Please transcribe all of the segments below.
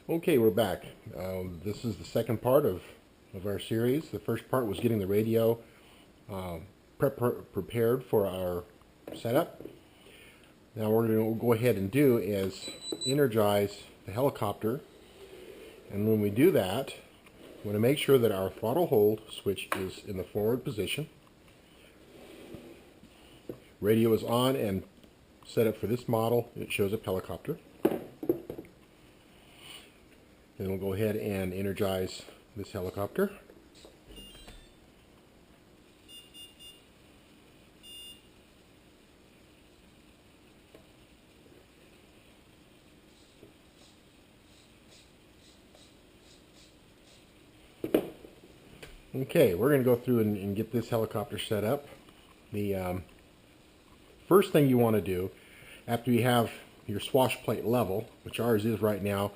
Okay, we're back. This is the second part of our series. The first part was getting the radio prepared for our setup. Now what we're going to go ahead and do is energize the helicopter. And when we do that, we want to make sure that our throttle hold switch is in the forward position. Radio is on and set up for this model. It shows up helicopter. Then we'll go ahead and energize this helicopter. Okay, we're going to go through and get this helicopter set up. The first thing you want to do after you have your swash plate level, which ours is right now,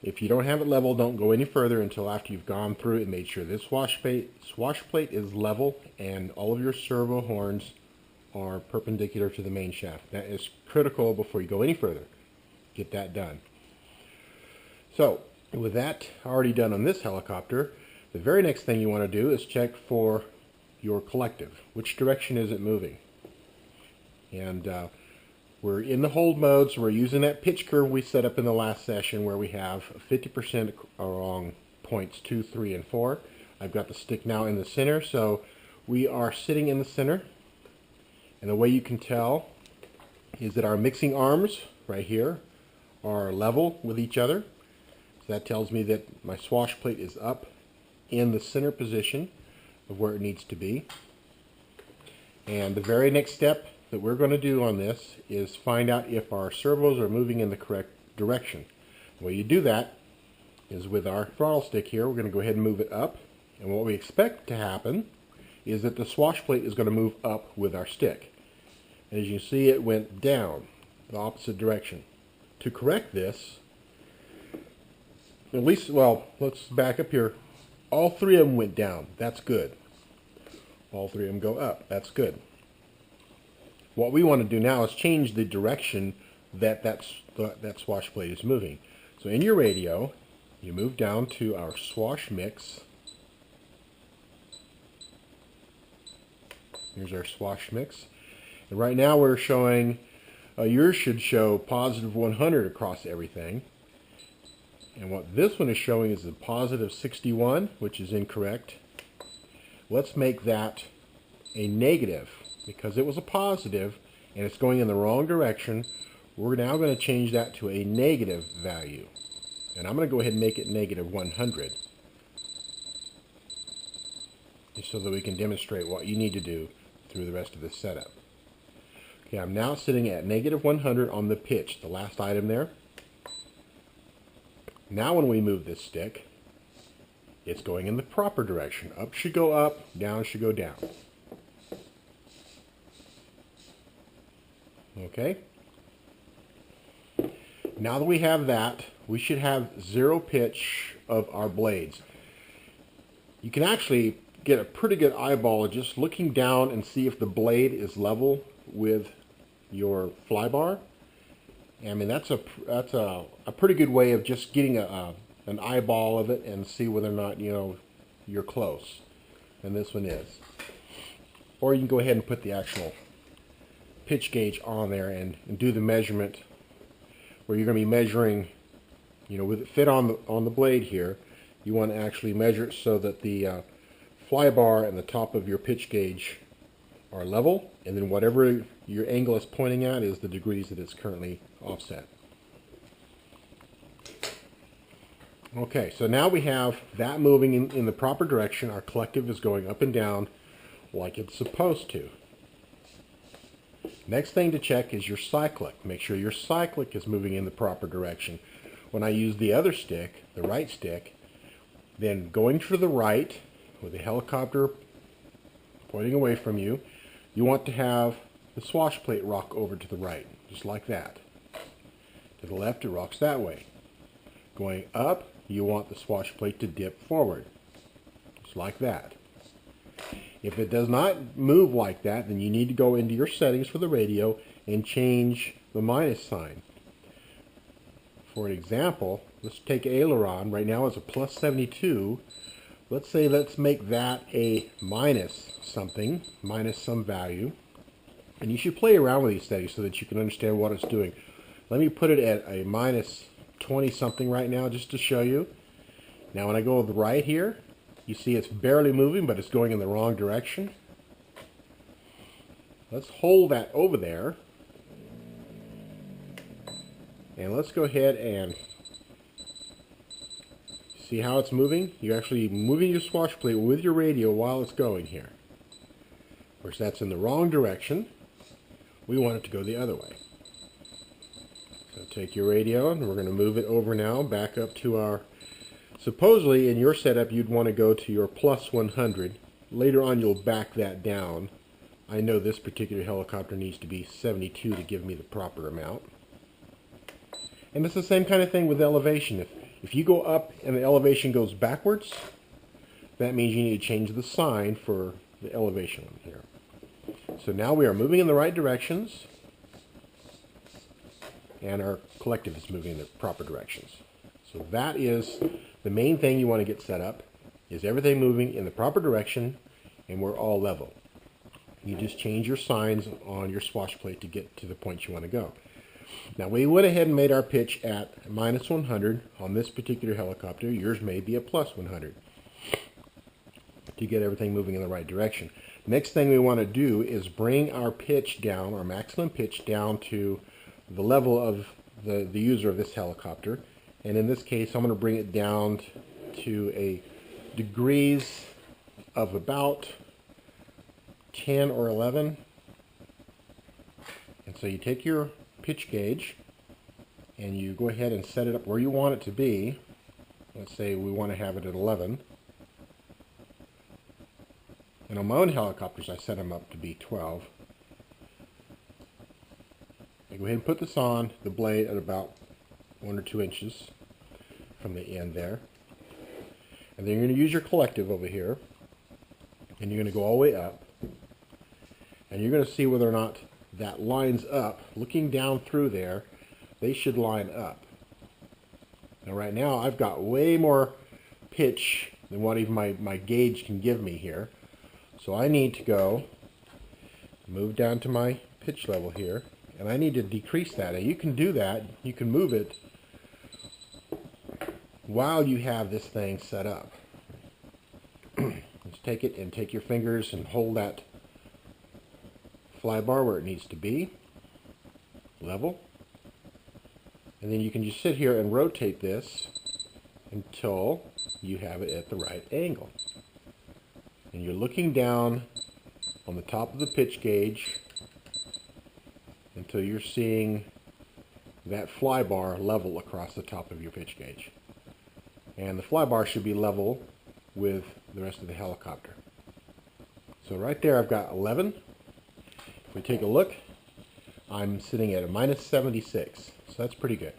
if you don't have it level, don't go any further until after you've gone through and made sure this swash plate is level and all of your servo horns are perpendicular to the main shaft. That is critical before you go any further. Get that done. So, with that already done on this helicopter, the very next thing you want to do is check for your collective. Which direction is it moving? And we're in the hold mode, so we're using that pitch curve we set up in the last session where we have 50% along points 2, 3, and 4. I've got the stick now in the center, so we are sitting in the center. And the way you can tell is that our mixing arms right here are level with each other. So that tells me that my swash plate is up in the center position of where it needs to be. And the very next step that we're going to do on this is find out if our servos are moving in the correct direction. The way you do that is with our throttle stick here. We're going to go ahead and move it up, and what we expect to happen is that the swash plate is going to move up with our stick. And as you can see, it went down the opposite direction. To correct this, at least, well, let's back up here. All three of them went down. That's good. All three of them go up. That's good. What we want to do now is change the direction that swash plate is moving. So in your radio, you move down to our swash mix. Here's our swash mix. And right now we're showing, yours should show positive 100 across everything. And what this one is showing is a positive 61, which is incorrect. Let's make that a negative, because it was a positive and it's going in the wrong direction. We're now going to change that to a negative value. And I'm going to go ahead and make it negative 100. Just so that we can demonstrate what you need to do through the rest of this setup. Okay, I'm now sitting at negative 100 on the pitch, the last item there. Now when we move this stick, it's going in the proper direction. Up should go up, down should go down. Okay? Now that we have that, we should have zero pitch of our blades. You can actually get a pretty good eyeball of just looking down and see if the blade is level with your fly bar. I mean, that's a pretty good way of just getting an eyeball of it and see whether or not, you know, you're close. And this one is. Or you can go ahead and put the actual pitch gauge on there and do the measurement where you're going to be measuring, you know, with it fit on the blade here. You want to actually measure it so that the fly bar and the top of your pitch gauge are level, and then whatever your angle is pointing at is the degrees that it's currently offset. Okay, so now we have that moving in the proper direction. Our collective is going up and down like it's supposed to. Next thing to check is your cyclic. Make sure your cyclic is moving in the proper direction. When I use the other stick, the right stick, then going to the right with the helicopter pointing away from you, you want to have the swash plate rock over to the right, just like that. To the left, it rocks that way. Going up, you want the swash plate to dip forward, just like that. If it does not move like that, then you need to go into your settings for the radio and change the minus sign. for an example, let's take aileron. Right now it's a plus 72. Let's say let's make that a minus something, minus some value. And you should play around with these settings so that you can understand what it's doing. Let me put it at a minus 20 something right now just to show you. Now when I go to the right here, you see it's barely moving, but it's going in the wrong direction. Let's hold that over there. And let's go ahead and see how it's moving. You're actually moving your swash plate with your radio while it's going here. Of course, that's in the wrong direction. We want it to go the other way. So take your radio, and we're going to move it over now, back up to our... Supposedly, in your setup, you'd want to go to your plus 100. Later on, you'll back that down. I know this particular helicopter needs to be 72 to give me the proper amount. And it's the same kind of thing with elevation. If you go up and the elevation goes backwards, that means you need to change the sign for the elevation one here. So now we are moving in the right directions, and our collective is moving in the proper directions. So that is the main thing you want to get set up, is everything moving in the proper direction, and we're all level. You just change your signs on your swash plate to get to the point you want to go. Now we went ahead and made our pitch at minus 100 on this particular helicopter. Yours may be a plus 100 to get everything moving in the right direction. Next thing we want to do is bring our pitch down, our maximum pitch down to the level of the user of this helicopter. And in this case, I'm going to bring it down to a degrees of about 10 or 11. And so you take your pitch gauge and you go ahead and set it up where you want it to be. Let's say we want to have it at 11. And on my own helicopters, I set them up to be 12. I go ahead and put this on the blade at about 1 or 2 inches from the end there. And then you're going to use your collective over here. And you're going to go all the way up. And you're going to see whether or not that lines up. Looking down through there, they should line up. Now right now, I've got way more pitch than what even my gauge can give me here. So I need to go move down to my pitch level here, and I need to decrease that. And you can do that. You can move it while you have this thing set up. Let's take it and take your fingers and hold that fly bar where it needs to be, level. And then you can just sit here and rotate this until you have it at the right angle. And you're looking down on the top of the pitch gauge until you're seeing that fly bar level across the top of your pitch gauge. And the fly bar should be level with the rest of the helicopter. So right there I've got 11. If we take a look, I'm sitting at a minus 76. So that's pretty good.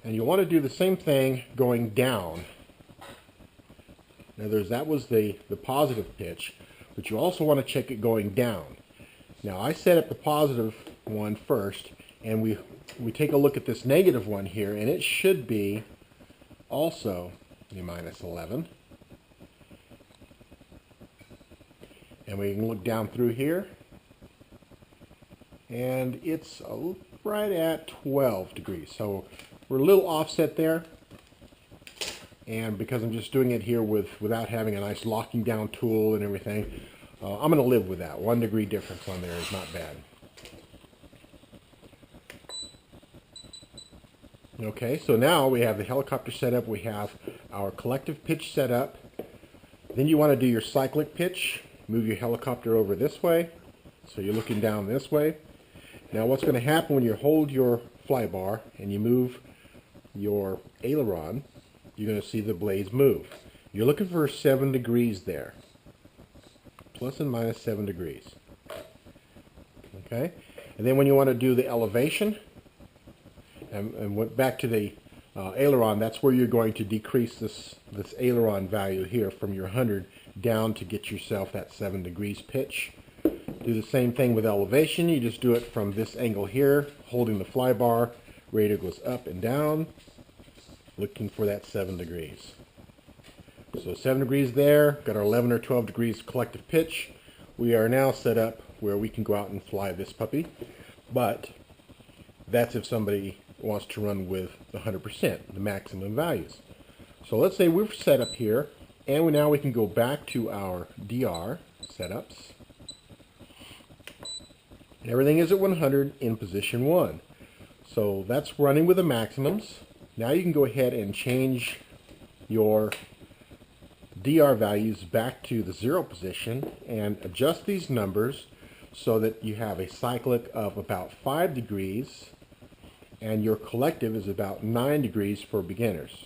And you want to do the same thing going down. Now that was the positive pitch, but you also want to check it going down. Now I set up the positive one first, and we take a look at this negative one here, and it should be also a minus 11. And we can look down through here, and it's right at 12 degrees. So we're a little offset there, and because I'm just doing it here without having a nice locking down tool and everything, I'm going to live with that. 1 degree difference on there is not bad. Okay, so now we have the helicopter set up, we have our collective pitch set up. Then you want to do your cyclic pitch. Move your helicopter over this way, so you're looking down this way. Now what's going to happen when you hold your fly bar and you move your aileron, you're going to see the blades move. You're looking for 7 degrees there. Plus and minus 7 degrees. Okay? And then when you want to do the elevation, and went back to the aileron, that's where you're going to decrease this aileron value here from your 100 down to get yourself that 7 degrees pitch Do the same thing with elevation. You just do it from this angle here, holding the fly bar. Radar goes up and down, looking for that 7 degrees. So 7 degrees there, got our 11 or 12 degrees collective pitch. We are now set up where we can go out and fly this puppy, but that's if somebody wants to run with 100%, the maximum values. So let's say we're set up here, and now we can go back to our DR setups. Everything is at 100 in position 1. So that's running with the maximums. Now you can go ahead and change your DR values back to the 0 position and adjust these numbers so that you have a cyclic of about 5 degrees and your collective is about 9 degrees for beginners.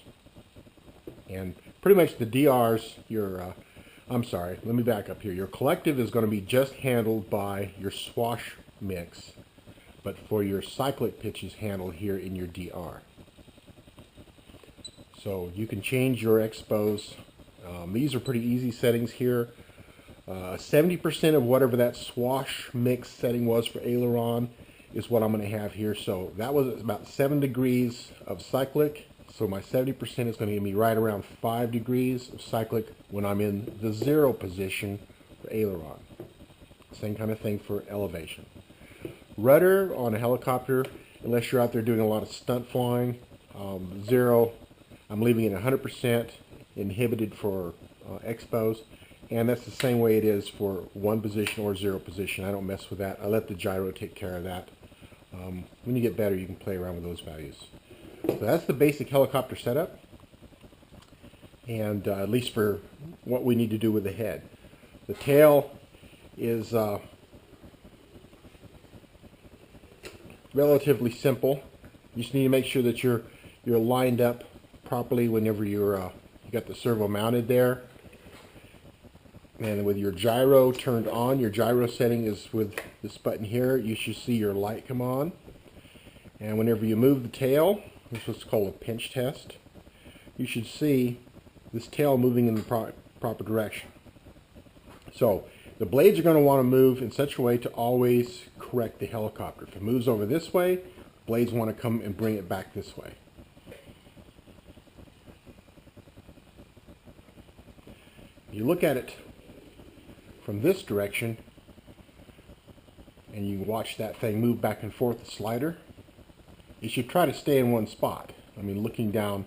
And pretty much the DRs, I'm sorry, let me back up here. Your collective is going to be just handled by your swash mix, but for your cyclic pitch is handled here in your DR. So you can change your expos. These are pretty easy settings here. 70% of whatever that swash mix setting was for aileron is what I'm going to have here. So that was about 7 degrees of cyclic. So my 70% is going to give me right around 5 degrees of cyclic when I'm in the 0 position for aileron. Same kind of thing for elevation. Rudder on a helicopter, unless you're out there doing a lot of stunt flying, 0, I'm leaving it 100% inhibited for expos, and that's the same way it is for 1 position or 0 position. I don't mess with that. I let the gyro take care of that. When you get better, you can play around with those values. So that's the basic helicopter setup, and at least for what we need to do with the head. The tail is relatively simple. You just need to make sure that you're lined up properly whenever you got the servo mounted there. And with your gyro turned on, your gyro setting is with this button here. You should see your light come on. And whenever you move the tail, this is what's called a pinch test, you should see this tail moving in the proper direction. So the blades are going to want to move in such a way to always correct the helicopter. If it moves over this way, blades want to come and bring it back this way. You look at it from this direction and you watch that thing move back and forth, the slider. You should try to stay in one spot. I mean, looking down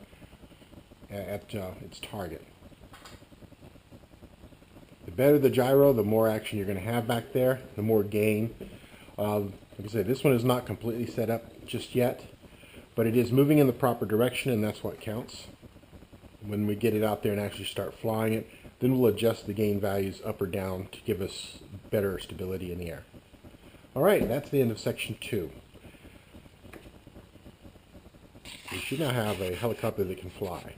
at its target. The better the gyro, the more action you're going to have back there, the more gain. Like I said, this one is not completely set up just yet, but it is moving in the proper direction, and that's what counts. When we get it out there and actually start flying it, then we'll adjust the gain values up or down to give us better stability in the air. Alright, that's the end of section 2. We should now have a helicopter that can fly.